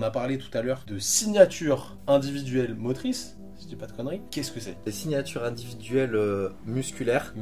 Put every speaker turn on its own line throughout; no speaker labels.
On a parlé tout à l'heure de signature individuelle motrice, si je dis pas de conneries. Qu'est-ce que c'est?
Les signatures individuelles musculaires,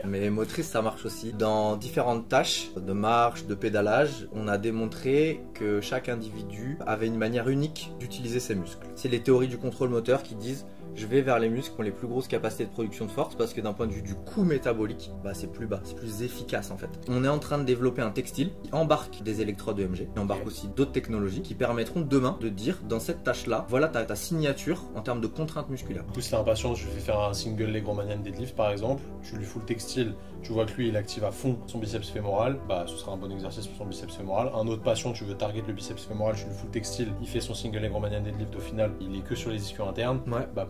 mais motrices, ça marche aussi. Dans différentes tâches de marche, de pédalage, on a démontré que chaque individu avait une manière unique d'utiliser ses muscles. C'est les théories du contrôle moteur qui disent je vais vers les muscles qui ont les plus grosses capacités de production de force parce que d'un point de vue du coût métabolique, c'est plus bas, c'est plus efficace en fait. On est en train de développer un textile qui embarque des électrodes EMG, qui embarque aussi d'autres technologies qui permettront demain de dire dans cette tâche-là, voilà ta signature en termes de contraintes musculaires.
Du coup, si t'as un patient, je lui fais faire un single leg Romanian deadlift par exemple, tu lui fous le textile, tu vois que lui il active à fond son biceps fémoral, ce sera un bon exercice pour son biceps fémoral. Un autre patient, tu veux target le biceps fémoral, tu lui fous le textile, il fait son single leg Romanian deadlift, au final il est que sur les ischios internes,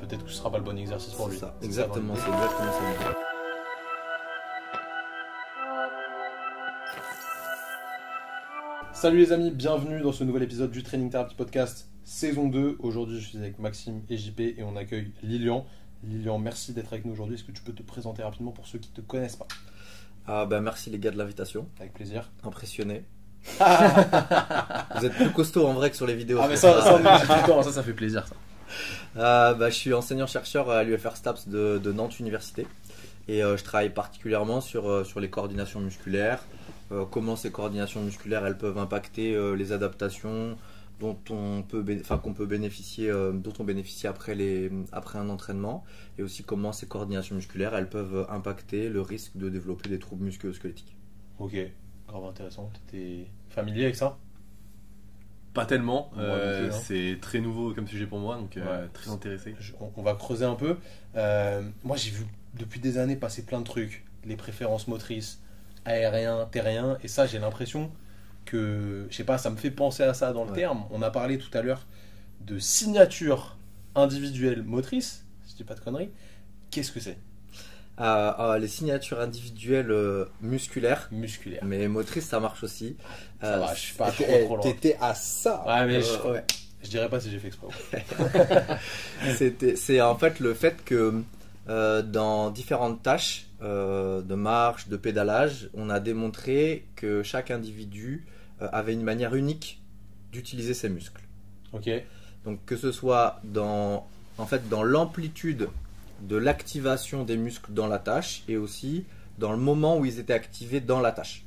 peut-être que ce sera pas le bon exercice pour lui.
C'est ça, exactement, c'est exactement ça.
Salut les amis, bienvenue dans ce nouvel épisode du Training Therapy Podcast saison 2. Aujourd'hui je suis avec Maxime et JP et on accueille Lilian. Lilian, merci d'être avec nous aujourd'hui. Est-ce que tu peux te présenter rapidement pour ceux qui ne te connaissent pas?
Merci les gars de l'invitation.
Avec plaisir.
Impressionné. Vous êtes plus costaud en vrai que sur les vidéos.
Mais ça on est tout le temps, ça fait plaisir ça.
Je suis enseignant-chercheur à l'UFR STAPS de Nantes Université et je travaille particulièrement sur les coordinations musculaires, comment ces coordinations musculaires elles peuvent impacter les adaptations dont on bénéficie après un entraînement, et aussi comment ces coordinations musculaires elles peuvent impacter le risque de développer des troubles musculo-squelettiques.
Ok, grave intéressant. T'étais familier avec ça?
Pas tellement, c'est très nouveau comme sujet pour moi, donc très intéressé.
On va creuser un peu. Moi j'ai vu depuis des années passer plein de trucs, les préférences motrices, aérien, terrien, et ça j'ai l'impression que, je sais pas, ça me fait penser à ça dans le terme. On a parlé tout à l'heure de signature individuelle motrice, si je dis pas de conneries. Qu'est-ce que c'est?
Les signatures individuelles musculaires, mais motrices, ça marche aussi.
Ça va, je suis pas trop loin.
T'étais à ça.
Ouais, mais je dirais pas si j'ai fait exprès.
C'est en fait le fait que dans différentes tâches de marche, de pédalage, on a démontré que chaque individu avait une manière unique d'utiliser ses muscles.
Ok.
Donc que ce soit dans l'amplitude de l'activation des muscles dans la tâche et aussi dans le moment où ils étaient activés dans la tâche.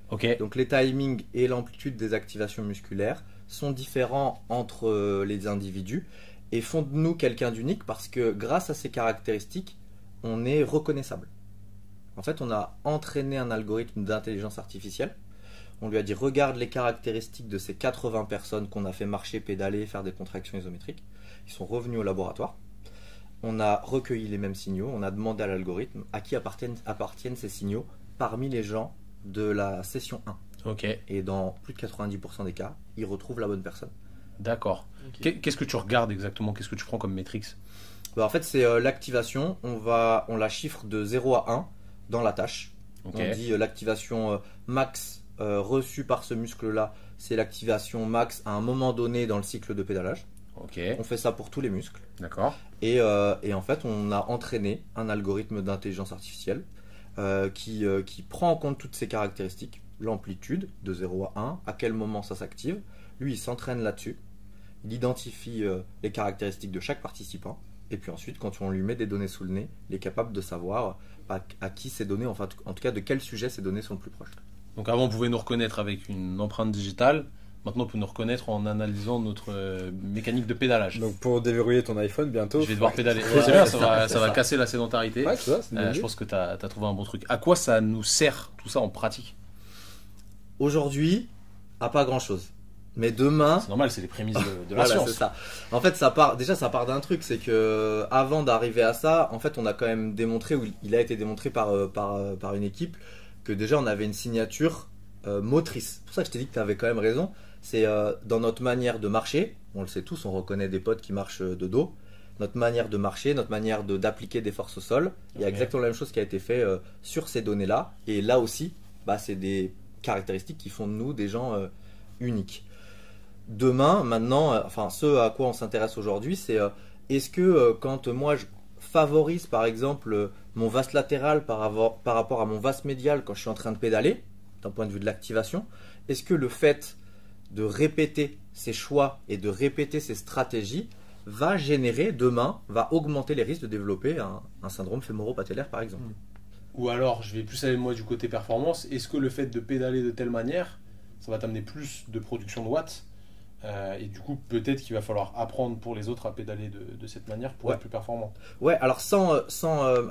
Ok.
Donc les timings et l'amplitude des activations musculaires sont différents entre les individus et font de nous quelqu'un d'unique parce que grâce à ces caractéristiques, on est reconnaissable. En fait, on a entraîné un algorithme d'intelligence artificielle. On lui a dit regarde les caractéristiques de ces 80 personnes qu'on a fait marcher, pédaler, faire des contractions isométriques. Ils sont revenus au laboratoire. On a recueilli les mêmes signaux. On a demandé à l'algorithme à qui appartiennent ces signaux parmi les gens de la session 1.
Ok.
Et dans plus de 90% des cas, il retrouve la bonne personne.
D'accord. Okay. Qu'est-ce que tu regardes exactement? Qu'est-ce que tu prends comme métriques?
En fait, c'est l'activation. On la chiffre de 0 à 1 dans la tâche. Okay. On dit l'activation max reçue par ce muscle-là, c'est l'activation max à un moment donné dans le cycle de pédalage.
Okay.
On fait ça pour tous les muscles.
D'accord.
Et en fait, on a entraîné un algorithme d'intelligence artificielle qui prend en compte toutes ces caractéristiques, l'amplitude de 0 à 1, à quel moment ça s'active. Lui, il s'entraîne là-dessus. Il identifie les caractéristiques de chaque participant. Et puis ensuite, quand on lui met des données sous le nez, il est capable de savoir à qui ces données, enfin en tout cas de quel sujet ces données sont le plus proches.
Donc avant, on pouvait nous reconnaître avec une empreinte digitale. Maintenant, on peut nous reconnaître en analysant notre mécanique de pédalage.
Donc pour déverrouiller ton iPhone bientôt,
je vais devoir pédaler. C'est bien, ça va casser la sédentarité.
Ouais, c'est ça,
je pense que tu as trouvé un bon truc. À quoi ça nous sert tout ça en pratique?
Aujourd'hui, à pas grand-chose. Mais demain,
c'est normal, c'est les prémices de la science.
C'est ça. En fait, ça part d'un truc, c'est que avant d'arriver à ça, en fait, on a quand même démontré, ou il a été démontré par une équipe, que déjà on avait une signature motrice. C'est pour ça que je t'ai dit que tu avais quand même raison. C'est dans notre manière de marcher, on le sait tous, on reconnaît des potes qui marchent de dos. Notre manière de marcher, notre manière d'appliquer des forces au sol, il y a exactement la même chose qui a été fait sur ces données-là. Et là aussi, c'est des caractéristiques qui font de nous des gens uniques. Demain, maintenant, ce à quoi on s'intéresse aujourd'hui, c'est est-ce que quand moi je favorise par exemple mon vaste latéral par rapport à mon vaste médial quand je suis en train de pédaler, d'un point de vue de l'activation, est-ce que le fait de répéter ses choix et de répéter ses stratégies va générer demain, va augmenter les risques de développer un syndrome fémoro-patellaire par exemple.
Ou alors, je vais plus aller moi du côté performance. Est-ce que le fait de pédaler de telle manière, ça va t'amener plus de production de watts et du coup, peut-être qu'il va falloir apprendre pour les autres à pédaler de cette manière pour être plus performant.
Ouais, alors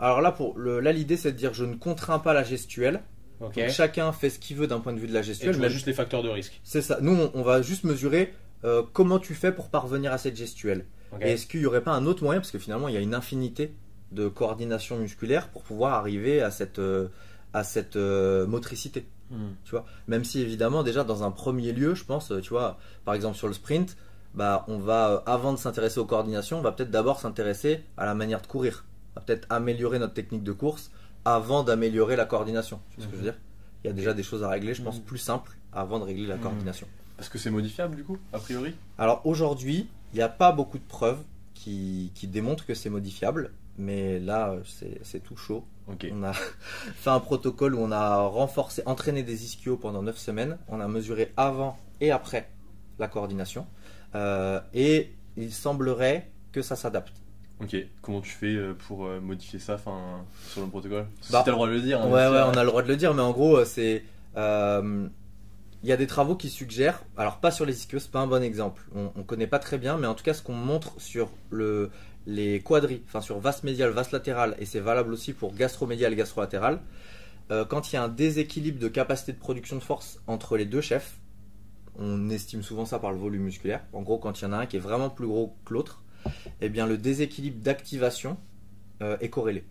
alors là, là l'idée c'est de dire je ne contrains pas la gestuelle.
Ok.
Donc, chacun fait ce qu'il veut d'un point de vue de la
Et
gestuelle.
tu vois juste les facteurs de risque.
C'est ça. Nous, on va juste mesurer comment tu fais pour parvenir à cette gestuelle.
Ok.
Et est-ce qu'il n'y aurait pas un autre moyen, parce que finalement, il y a une infinité de coordination musculaire pour pouvoir arriver à cette motricité. Tu vois, même si évidemment déjà dans un premier lieu, je pense, tu vois, par exemple sur le sprint, bah on va avant de s'intéresser aux coordinations, on va peut-être d'abord s'intéresser à la manière de courir. On va peut-être améliorer notre technique de course avant d'améliorer la coordination. Tu vois ce que je veux dire? Il y a déjà des choses à régler, je pense, plus simples avant de régler la coordination.
Parce que c'est modifiable du coup, a priori.
Alors aujourd'hui, il n'y a pas beaucoup de preuves qui démontrent que c'est modifiable, mais là c'est tout chaud.
Ok.
On a fait un protocole où on a entraîné des ischios pendant 9 semaines. On a mesuré avant et après la coordination. Et il semblerait que ça s'adapte.
Ok. Comment tu fais pour modifier ça sur le protocole? Si
Bah,
t'as le droit de le dire. Hein,
Ouais, on a le droit de le dire, mais en gros, il y a des travaux qui suggèrent, alors pas sur les ischios, c'est pas un bon exemple. On connaît pas très bien, mais en tout cas, ce qu'on montre sur les quadris, enfin sur vaste médial, vaste latéral, et c'est valable aussi pour gastromédial et gastrolatéral, quand il y a un déséquilibre de capacité de production de force entre les deux chefs, on estime souvent ça par le volume musculaire. En gros, quand il y en a un qui est vraiment plus gros que l'autre, eh bien le déséquilibre d'activation est corrélé.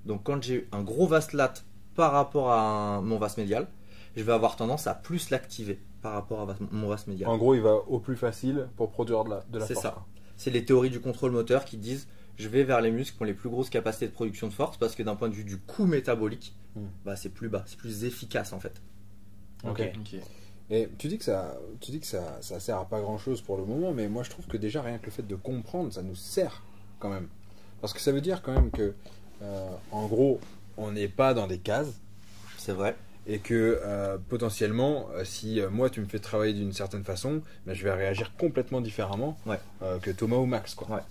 Donc quand j'ai un gros vaste lat par rapport à mon vaste médial, je vais avoir tendance à plus l'activer par rapport à mon vaste médial.
En gros, il va au plus facile pour produire de la
C'est
force.
ça. C'est les théories du contrôle moteur qui disent je vais vers les muscles qui ont les plus grosses capacités de production de force parce que d'un point de vue du coût métabolique, bah, c'est plus bas, c'est plus efficace en fait.
Ok.
Ok.
Et tu dis que ça sert à pas grand chose pour le moment, mais moi je trouve que déjà rien que le fait de comprendre, ça nous sert quand même. Parce que ça veut dire quand même que, en gros, on n'est pas dans des cases.
C'est vrai.
Et que potentiellement, si moi tu me fais travailler d'une certaine façon, ben, je vais réagir complètement différemment que Thomas ou Max, quoi.
Ouais.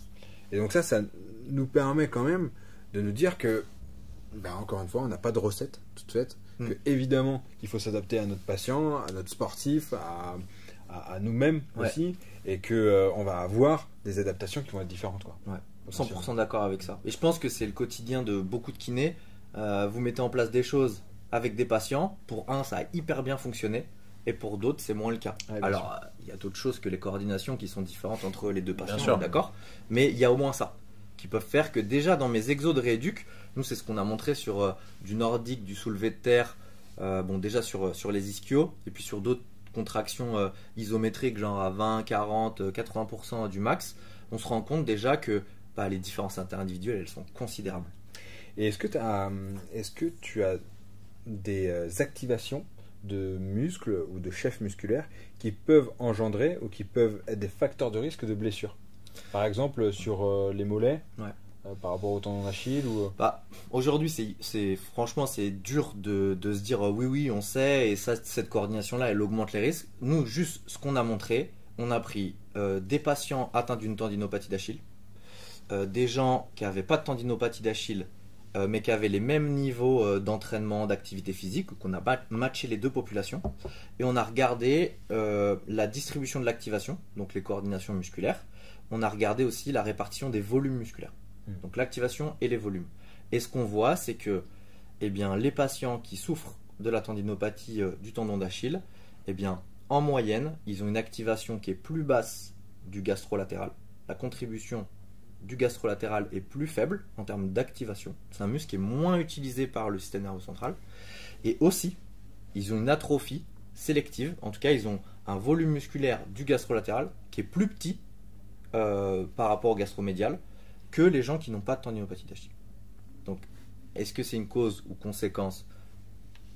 Et donc ça nous permet quand même de nous dire que, ben, encore une fois, on n'a pas de recette toute faite. Que évidemment, il faut s'adapter à notre patient, à notre sportif, à nous-mêmes aussi, et que on va avoir des adaptations qui vont être différentes, quoi.
Ouais. 100% d'accord avec ça. Et je pense que c'est le quotidien de beaucoup de kinés. Vous mettez en place des choses avec des patients. Pour un, ça a hyper bien fonctionné. Et pour d'autres, c'est moins le cas.
Ouais,
alors, il y a d'autres choses que les coordinations qui sont différentes entre les deux patients.
Bien sûr.
D'accord. Mais il y a au moins ça. Qui peuvent faire que déjà dans mes exos de rééduc, nous c'est ce qu'on a montré sur du nordique, du soulevé de terre, bon déjà sur les ischios, et puis sur d'autres contractions isométriques, genre à 20, 40, 80% du max, on se rend compte déjà que les différences interindividuelles, elles sont considérables.
Et est-ce que tu as des activations de muscles ou de chefs musculaires qui peuvent engendrer ou qui peuvent être des facteurs de risque de blessure? Par exemple sur les mollets, par rapport au tendon d'Achille ou...
Aujourd'hui, franchement, c'est dur de se dire oui, on sait, et ça, cette coordination-là, elle augmente les risques. Nous, juste ce qu'on a montré, on a pris des patients atteints d'une tendinopathie d'Achille, des gens qui n'avaient pas de tendinopathie d'Achille, mais qui avaient les mêmes niveaux d'entraînement, d'activité physique, qu'on a matché les deux populations, et on a regardé la distribution de l'activation, donc les coordinations musculaires. On a regardé aussi la répartition des volumes musculaires, donc l'activation et les volumes. Et ce qu'on voit, c'est que les patients qui souffrent de la tendinopathie du tendon d'Achille, en moyenne, ils ont une activation qui est plus basse du gastrolatéral. La contribution du gastrolatéral est plus faible en termes d'activation. C'est un muscle qui est moins utilisé par le système nerveux central. Et aussi, ils ont une atrophie sélective. En tout cas, ils ont un volume musculaire du gastrolatéral qui est plus petit par rapport au gastromédial que les gens qui n'ont pas de tendinopathie d'Achille. Donc, est-ce que c'est une cause ou conséquence?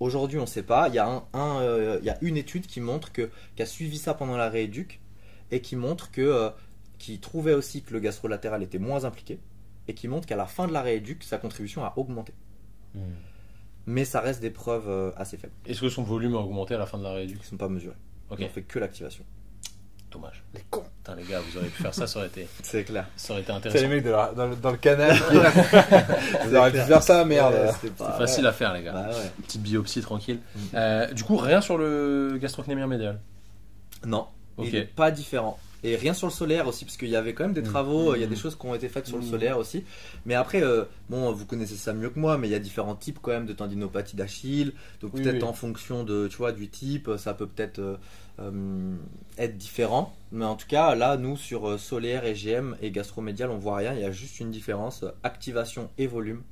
Aujourd'hui, on ne sait pas. Il y a une étude qui montre qui a suivi ça pendant la rééduc et qui montre qui trouvait aussi que le gastrolatéral était moins impliqué et qui montre qu'à la fin de la rééduc, sa contribution a augmenté. Mais ça reste des preuves assez faibles.
Est-ce que son volume a augmenté à la fin de la rééduction?
Qui ne sont pas mesurées.
Ok.
On ne fait que l'activation.
Dommage.
Les cons.
Putain, les gars, vous auriez pu faire ça, ça aurait été
C'est clair.
intéressant.
C'est les mecs dans le canal. Vous auriez pu faire ça, merde.
Ouais, c'était
C'est facile à faire, les gars.
Bah ouais.
Petite biopsie tranquille. Du coup, rien sur le gastrocnémien médial.
Non,
Ok.
il est pas différent. Et rien sur le solaire aussi, parce qu'il y avait quand même des travaux, il y a des choses qui ont été faites sur le solaire aussi. Mais après, bon, vous connaissez ça mieux que moi, mais il y a différents types quand même de tendinopathie d'Achille. Donc
Oui,
peut-être
oui.
en fonction de, tu vois, du type, ça peut peut-être être différent. Mais en tout cas, là, nous, sur solaire, EGM et gastromédial, on voit rien. Il y a juste une différence, activation et volume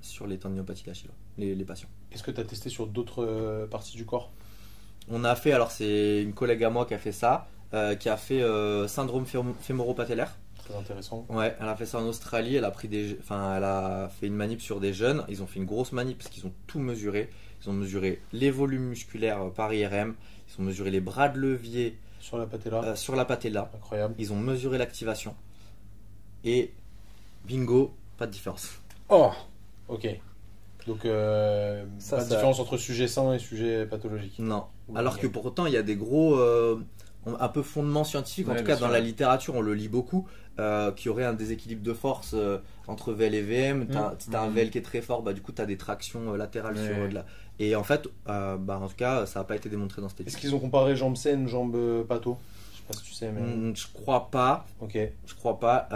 sur les tendinopathies d'Achille, les patients.
Est-ce que tu as testé sur d'autres parties du corps?
On a fait, alors c'est une collègue à moi qui a fait ça, qui a fait syndrome fémoro-patellaire.
Très intéressant.
Ouais, elle a fait ça en Australie, elle a fait une manip sur des jeunes, ils ont fait une grosse manip parce qu'ils ont tout mesuré. Ils ont mesuré les volumes musculaires par IRM, ils ont mesuré les bras de levier
Sur la patella.
sur la patella,
Incroyable.
ils ont mesuré l'activation et bingo, pas de différence.
Oh,
Ok. Donc,
Ça,
pas de
ça-
différence entre sujet sain et sujet pathologique.
Non.
Ouais,
Alors
ok.
que pourtant, il y a des gros un peu fondements scientifiques, en
Ouais,
tout
bien
cas dans
sûr.
la littérature, on le lit beaucoup, qu'il y aurait un déséquilibre de force entre VL et VM. Si t'as un VL qui est très fort, bah, du coup, tu as des tractions latérales
Ouais.
sur de la. Et en fait, bah, en tout cas, ça n'a pas été démontré dans cette
Est-ce
étude.
qu'ils ont comparé jambe saine, jambe pato? Je sais pas si tu sais, mais.
Je crois pas.
Ok.
Je crois pas.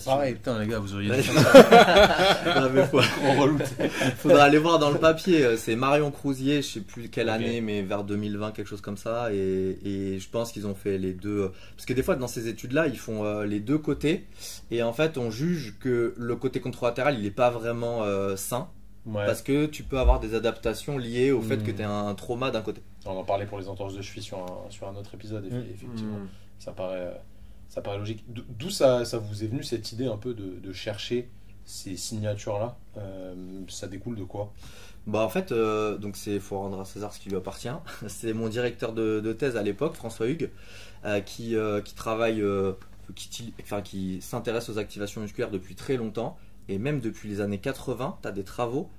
Pareil, putain, les gars, vous auriez
Ouais.
dû faire ça.
Non, mais
Trop relou.
faudra aller voir dans le papier. C'est Marion Crousier, je sais plus quelle
Ok.
année, mais vers 2020, quelque chose comme ça. Et je pense qu'ils ont fait les deux. Parce que des fois, dans ces études-là, ils font les deux côtés. Et en fait, on juge que le côté contralatéral, il n'est pas vraiment sain.
Ouais.
Parce que tu peux avoir des adaptations liées au fait que tu as un trauma d'un côté.
On en parlait pour les entorses de cheville sur un autre épisode, effectivement. Ça paraît logique. D'où ça vous est venu cette idée un peu de chercher ces signatures-là? Ça découle de quoi?
Bah en fait, donc c'est faut rendre à César ce qui lui appartient. C'est mon directeur de thèse à l'époque, François Hugues, qui travaille, qui s'intéresse aux activations musculaires depuis très longtemps. Et même depuis les années 80, tu as des travaux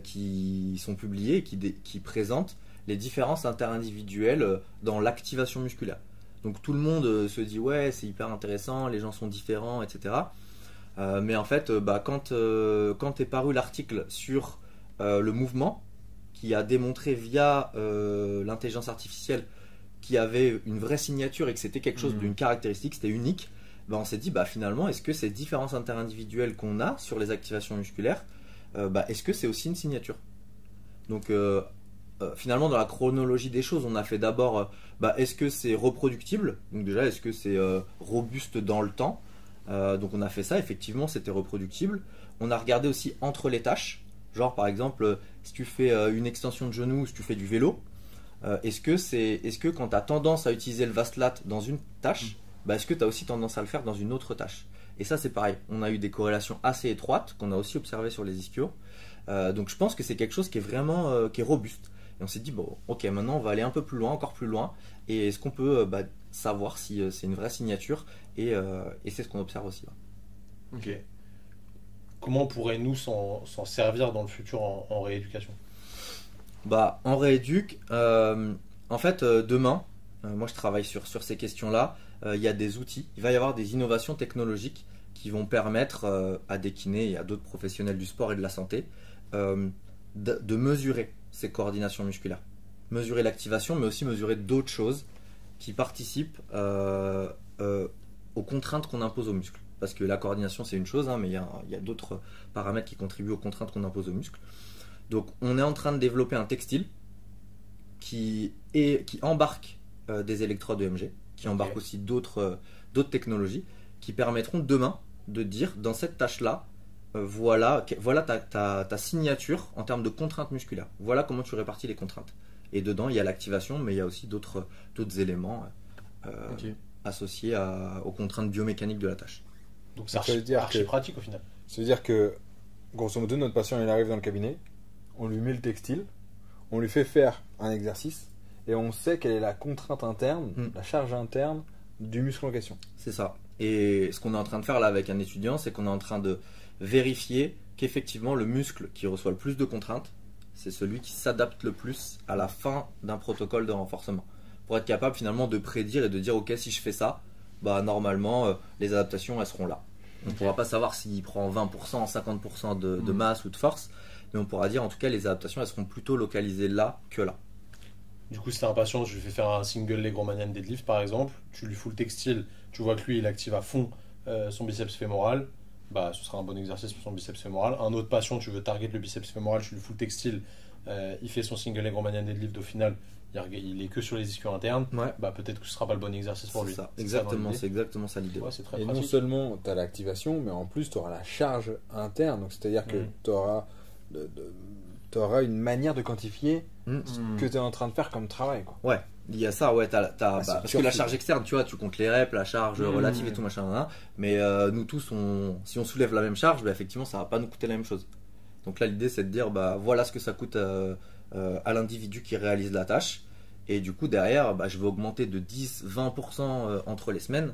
qui sont publiés et qui présentent les différences interindividuelles dans l'activation musculaire. Donc tout le monde se dit ouais c'est hyper intéressant, les gens sont différents, etc. Mais en fait, quand est paru l'article sur le mouvement, qui a démontré via l'intelligence artificielle qu'il y avait une vraie signature et que c'était quelque chose d'une caractéristique, c'était unique, on s'est dit finalement est-ce que ces différences interindividuelles qu'on a sur les activations musculaires, est-ce que c'est aussi une signature? Donc finalement dans la chronologie des choses on a fait d'abord est-ce que c'est reproductible, donc déjà est-ce que c'est robuste dans le temps, donc on a fait ça, effectivement c'était reproductible. On a regardé aussi entre les tâches, genre par exemple si tu fais une extension de genou, si tu fais du vélo, est-ce que quand tu as tendance à utiliser le vaslat dans une tâche, est-ce que tu as aussi tendance à le faire dans une autre tâche? Et ça c'est pareil, on a eu des corrélations assez étroites qu'on a aussi observées sur les ischios. Donc je pense que c'est quelque chose qui est vraiment qui est robuste. Et on s'est dit bon ok, maintenant on va aller un peu plus loin, encore plus loin, et est-ce qu'on peut savoir si c'est une vraie signature, et c'est ce qu'on observe aussi.
Ok. Comment pourrait-nous s'en servir dans le futur en rééducation?
En rééduc, en fait demain, moi je travaille sur ces questions-là, il y a des outils, il va y avoir des innovations technologiques qui vont permettre à des kinés et à d'autres professionnels du sport et de la santé de mesurer ces coordinations musculaires. Mesurer l'activation, mais aussi mesurer d'autres choses qui participent aux contraintes qu'on impose aux muscles. Parce que la coordination c'est une chose, mais il y a d'autres paramètres qui contribuent aux contraintes qu'on impose aux muscles. Donc on est en train de développer un textile qui embarque des électrodes EMG, qui embarque aussi d'autres technologies qui permettront demain de dire dans cette tâche-là, voilà ta signature en termes de contraintes musculaires. Voilà comment tu répartis les contraintes. Et dedans, il y a l'activation, mais il y a aussi d'autres éléments associés aux contraintes biomécaniques de la tâche.
Donc c'est
Ça veut dire
archi
que-
pratique au final.
Ça veut dire que, grosso modo, notre patient il arrive dans le cabinet, on lui met le textile, on lui fait faire un exercice, et on sait quelle est la contrainte interne, la charge interne du muscle en question.
C'est ça. Et ce qu'on est en train de faire là avec un étudiant, c'est qu'on est en train de vérifier qu'effectivement le muscle qui reçoit le plus de contraintes, c'est celui qui s'adapte le plus à la fin d'un protocole de renforcement. pour être capable finalement de prédire et de dire ok, si je fais ça, bah normalement les adaptations elles seront là. On ne pourra pas savoir s'il prend 20%, 50% de masse ou de force, mais on pourra dire en tout cas les adaptations elles seront plutôt localisées là que là.
Du coup, si t'es impatient, je lui fais faire un single leg Romanian deadlift par exemple, tu lui fous le textile, tu vois que lui il active à fond son biceps fémoral, bah ce sera un bon exercice pour son biceps fémoral. Un autre patient, tu veux target le biceps fémoral, tu lui fous le textile, il fait son single leg Romanian deadlift, au final il est que sur les ischios internes,
Ouais.
bah peut-être que ce sera pas le bon exercice pour lui.
Ça.
C'est
Exactement,
ça
c'est exactement ça l'idée.
Ouais, c'est très
Et non
pratique.
seulement tu as l'activation, mais en plus tu auras la charge interne. Donc c'est-à-dire que tu auras une manière de quantifier ce que tu es en train de faire comme travail, quoi.
Ouais, il y a ça, ouais, parce que la
surtout.
charge externe, tu vois, tu comptes les reps, la charge relative et tout machin, hein, mais nous tous, si on soulève la même charge, bah, effectivement, ça va pas nous coûter la même chose. Donc là, l'idée, c'est de dire, bah voilà ce que ça coûte à l'individu qui réalise la tâche, et du coup, derrière, bah, je vais augmenter de 10-20% entre les semaines,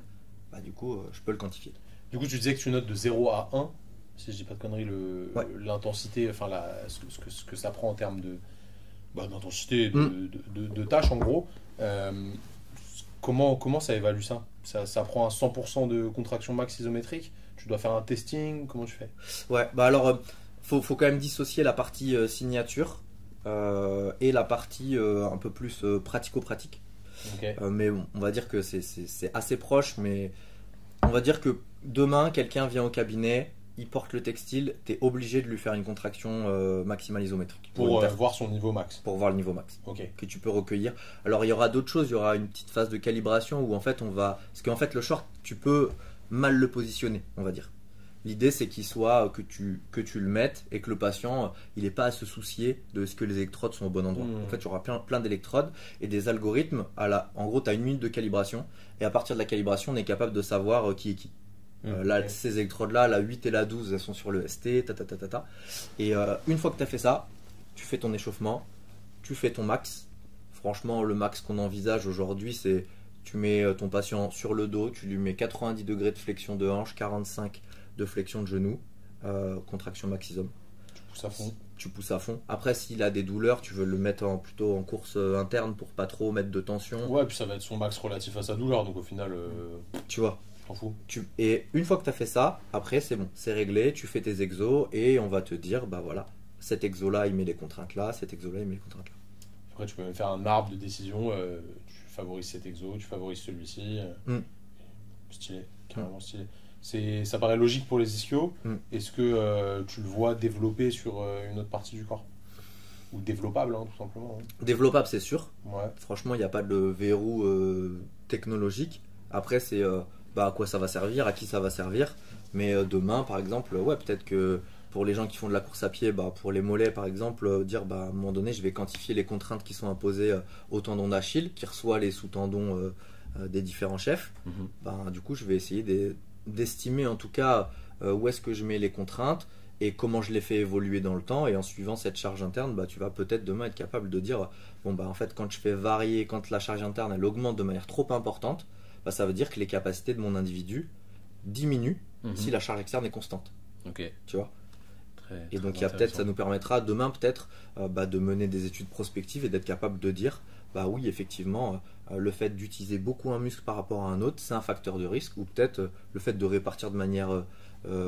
bah du coup, je peux le quantifier.
Du coup, tu disais que tu notes de 0 à 1, si je dis pas de conneries,
Ouais.
l'intensité, enfin ce que ça prend en termes d'intensité de tâche en gros. Comment ça évalue ça, ça prend un 100% de contraction max isométrique? Tu dois faire un testing? Comment tu fais?
Ouais, bah alors, faut quand même dissocier la partie signature et la partie un peu plus pratico-pratique.
Ok.
Mais bon, on va dire que c'est assez proche, mais on va dire que demain, quelqu'un vient au cabinet, il porte le textile, tu es obligé de lui faire une contraction maximale isométrique.
Pour
une perte,
voir son niveau max.
pour voir le niveau max
Ok.
que tu peux recueillir. Alors il y aura d'autres choses, il y aura une petite phase de calibration où en fait parce qu'en fait le short, tu peux mal le positionner, on va dire. L'idée c'est qu'il soit que tu le mettes et que le patient il n'ait pas à se soucier de ce que les électrodes sont au bon endroit. En fait, tu auras plein d'électrodes et des algorithmes. En gros, tu as 1 minute de calibration et à partir de la calibration, on est capable de savoir qui est qui. Là,
Ok.
ces électrodes-là, la 8 et la 12, elles sont sur le ST, Et une fois que tu as fait ça, tu fais ton échauffement, tu fais ton max. Franchement, le max qu'on envisage aujourd'hui, c'est tu mets ton patient sur le dos, tu lui mets 90 degrés de flexion de hanche, 45 de flexion de genou, contraction maxisum.
Tu pousses à fond.
Tu pousses à fond. Après, s'il a des douleurs, tu veux le mettre plutôt en course interne pour pas trop mettre de tension.
Ouais, puis ça va être son max relatif à sa douleur, donc au final,
Tu vois.
t'en fous.
Et une fois que tu as fait ça, après c'est bon, c'est réglé, tu fais tes exos et on va te dire, bah voilà, cet exo là il met les contraintes là, cet exo là il met les contraintes là.
Après, tu peux même faire un arbre de décision. Tu favorises cet exo, tu favorises celui-ci. Stylé, carrément stylé. Ça paraît logique pour les ischios. Est-ce que tu le vois développer sur une autre partie du corps? Ou développable, hein, tout simplement. Hein.
Développable, c'est sûr.
Ouais.
Franchement, il n'y a pas de verrou technologique. Après, c'est à quoi ça va servir, à qui ça va servir. Mais demain, par exemple, ouais, peut-être que pour les gens qui font de la course à pied, pour les mollets, par exemple, dire à un moment donné, je vais quantifier les contraintes qui sont imposées au tendon d'Achille, qui reçoit les sous-tendons des différents chefs. Du coup, je vais essayer d'estimer en tout cas où est-ce que je mets les contraintes et comment je les fais évoluer dans le temps. Et en suivant cette charge interne, tu vas peut-être demain être capable de dire en fait, quand je fais varier, quand la charge interne elle augmente de manière trop importante, ça veut dire que les capacités de mon individu diminuent si la charge externe est constante.
Ok.
Tu vois. Et donc
très
peut-être ça nous permettra demain peut-être de mener des études prospectives et d'être capable de dire oui, effectivement, le fait d'utiliser beaucoup un muscle par rapport à un autre, c'est un facteur de risque, ou peut-être le fait de répartir de manière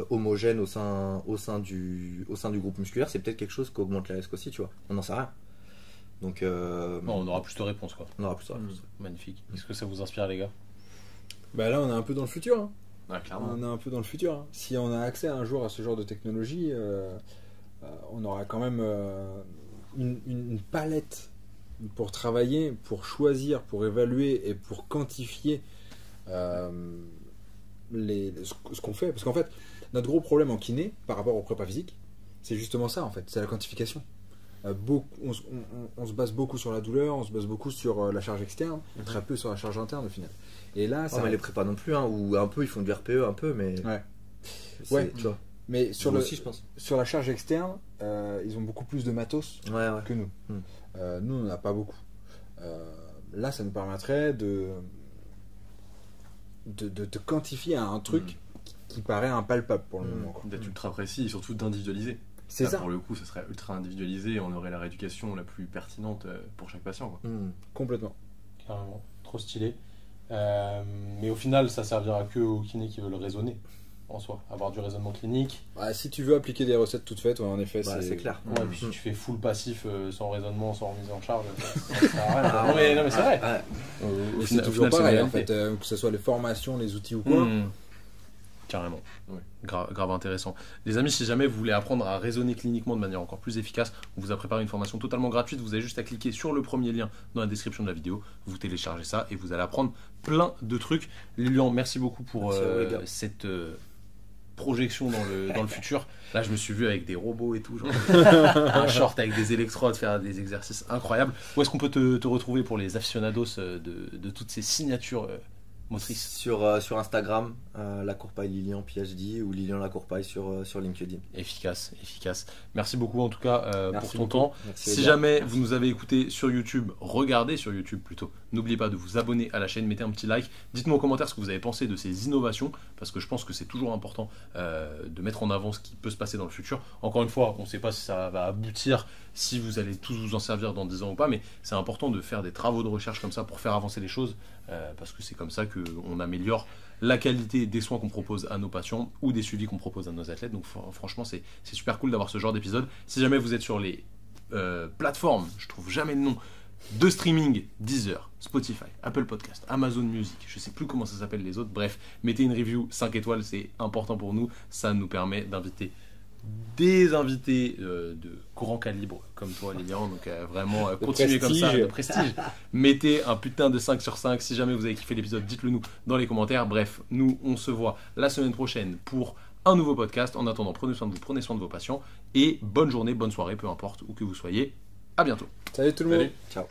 homogène au sein du groupe musculaire, c'est peut-être quelque chose qui augmente les risques aussi, tu vois. On n'en sait rien. Donc
Non, on aura plus de réponses, quoi.
on aura plus de réponses.
Magnifique. Est-ce que ça vous inspire, les gars?
Bah là, on est un peu dans le futur. Hein.
Ouais, clairement.
On est un peu dans le futur. Hein. Si on a accès un jour à ce genre de technologie, on aura quand même une palette pour travailler, pour choisir, pour évaluer et pour quantifier ce qu'on fait. Parce qu'en fait, notre gros problème en kiné par rapport au prépa physique, c'est justement ça en fait, c'est la quantification. On se base beaucoup sur la douleur, on se base beaucoup sur la charge externe, très peu sur la charge interne au final. Et là, ça
mais les prépas non plus, ou un peu, ils font du RPE un peu, mais
Ouais.
tu vois.
mais sur,
Nous
le,
aussi, je pense.
sur la charge externe, ils ont beaucoup plus de matos
Ouais.
que nous. Nous, on n'en a pas beaucoup. Là, ça nous permettrait de te quantifier à un truc qui paraît impalpable pour le moment. Quoi.
D'être ultra précis et surtout d'individualiser.
C'est
Là,
ça,
Pour le coup, ce serait ultra individualisé et on aurait la rééducation la plus pertinente pour chaque patient. Quoi.
complètement.
carrément. Trop stylé. Mais au final, ça servira que aux kinés qui veulent raisonner en soi, avoir du raisonnement clinique.
Ouais, si tu veux appliquer des recettes toutes faites, ouais, en effet,
c'est clair.
Ouais, et puis si tu fais full passif sans raisonnement, sans remise en charge, ça sert à rien. Non, mais c'est vrai.
C'est toujours pareil, en fait, que ce soit les formations, les outils ou quoi.
Carrément. Oui. Grave intéressant. Les amis, si jamais vous voulez apprendre à raisonner cliniquement de manière encore plus efficace, on vous a préparé une formation totalement gratuite. Vous avez juste à cliquer sur le premier lien dans la description de la vidéo. Vous téléchargez ça et vous allez apprendre plein de trucs. Lilian, merci beaucoup pour cette projection dans le futur. Là, je me suis vu avec des robots et tout, genre, un short avec des électrodes, faire des exercices incroyables. Où est-ce qu'on peut te retrouver pour les aficionados de toutes ces signatures motrice
sur Instagram, Lacourpaille Lilian PhD ou Lilian Lacourpaille sur LinkedIn.
Efficace. Merci beaucoup en tout cas pour ton temps.
Merci,
si jamais vous nous avez écouté sur YouTube, regardez sur YouTube plutôt. N'oubliez pas de vous abonner à la chaîne, mettez un petit like. Dites-moi en commentaire ce que vous avez pensé de ces innovations parce que je pense que c'est toujours important de mettre en avant ce qui peut se passer dans le futur. Encore une fois, on ne sait pas si ça va aboutir, si vous allez tous vous en servir dans 10 ans ou pas, mais c'est important de faire des travaux de recherche comme ça pour faire avancer les choses parce que c'est comme ça qu'on améliore la qualité des soins qu'on propose à nos patients ou des suivis qu'on propose à nos athlètes. Donc franchement, c'est super cool d'avoir ce genre d'épisode. Si jamais vous êtes sur les plateformes, je trouve jamais le nom, de streaming, Deezer, Spotify, Apple Podcast, Amazon Music, je sais plus comment ça s'appelle les autres, bref, mettez une review 5 étoiles, c'est important pour nous, ça nous permet d'inviter des invités de grand calibre comme toi Lilian, donc vraiment continuez comme ça, de prestige. Mettez un putain de 5 sur 5 si jamais vous avez kiffé l'épisode, dites-le nous dans les commentaires. Bref, nous on se voit la semaine prochaine pour un nouveau podcast. En attendant, prenez soin de vous, prenez soin de vos patients et bonne journée, bonne soirée, peu importe où que vous soyez. À bientôt.
Salut tout le monde.
Ciao.